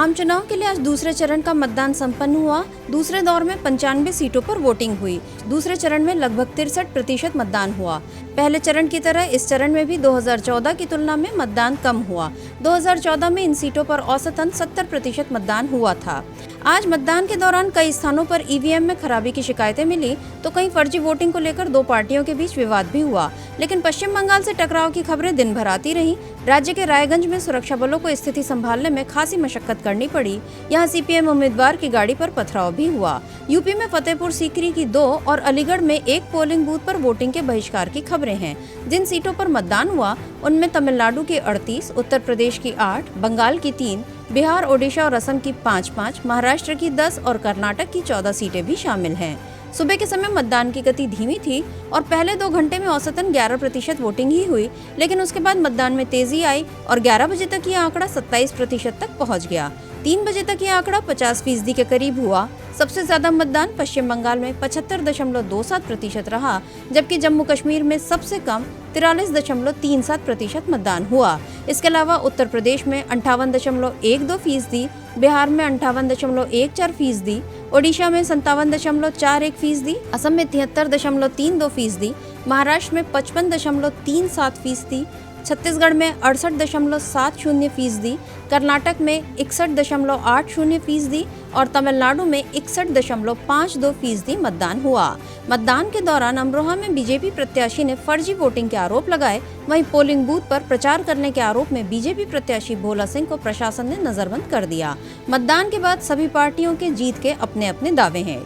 आम चुनाव के लिए आज दूसरे चरण का मतदान संपन्न हुआ। दूसरे दौर में 95 सीटों पर वोटिंग हुई। दूसरे चरण में लगभग 63% मतदान हुआ। पहले चरण की तरह इस चरण में भी 2014 की तुलना में मतदान कम हुआ। 2014 में इन सीटों पर औसतन 70% मतदान हुआ था। आज मतदान के दौरान कई स्थानों पर ईवीएम में खराबी की शिकायतें मिली तो कहीं फर्जी वोटिंग को लेकर दो पार्टियों के बीच विवाद भी हुआ। लेकिन पश्चिम बंगाल से टकराव की खबरें दिन भर आती रहीं। राज्य के रायगंज में सुरक्षा बलों को स्थिति संभालने में खासी मशक्कत करनी पड़ी। यहाँ सीपीएम उम्मीदवार की गाड़ी पर पथराव भी हुआ। यूपी में फतेहपुर सीकरी की 2 और अलीगढ़ में 1 पोलिंग बूथ पर वोटिंग के बहिष्कार की खबरें हैं। जिन सीटों पर मतदान हुआ उनमें तमिलनाडु की 38, उत्तर प्रदेश की 8, बंगाल की 3, बिहार, ओडिशा और असम की 5-5, महाराष्ट्र की 10 और कर्नाटक की 14 सीटें भी शामिल हैं। सुबह के समय मतदान की गति धीमी थी और पहले 2 घंटे में औसतन 11% वोटिंग ही हुई, लेकिन उसके बाद मतदान में तेजी आई और 11 बजे तक ये आंकड़ा 27% तक पहुंच गया। 3 बजे तक ये आंकड़ा 50% के करीब हुआ। सबसे ज्यादा मतदान पश्चिम बंगाल में 75.27% रहा, जबकि जम्मू कश्मीर में सबसे कम 43.37% मतदान हुआ। इसके अलावा उत्तर प्रदेश में 58.12%, बिहार में 58.14%, ओडिशा में 57.41%, असम में 73.32%, महाराष्ट्र में 55.37%, छत्तीसगढ़ में 68.70%, कर्नाटक में 61.80% और तमिलनाडु में 61.52% मतदान हुआ। मतदान के दौरान अमरोहा में बीजेपी प्रत्याशी ने फर्जी वोटिंग के आरोप लगाए। वहीं पोलिंग बूथ पर प्रचार करने के आरोप में बीजेपी प्रत्याशी भोला सिंह को प्रशासन ने नजरबंद कर दिया। मतदान के बाद सभी पार्टियों के जीत के अपने अपने दावे हैं।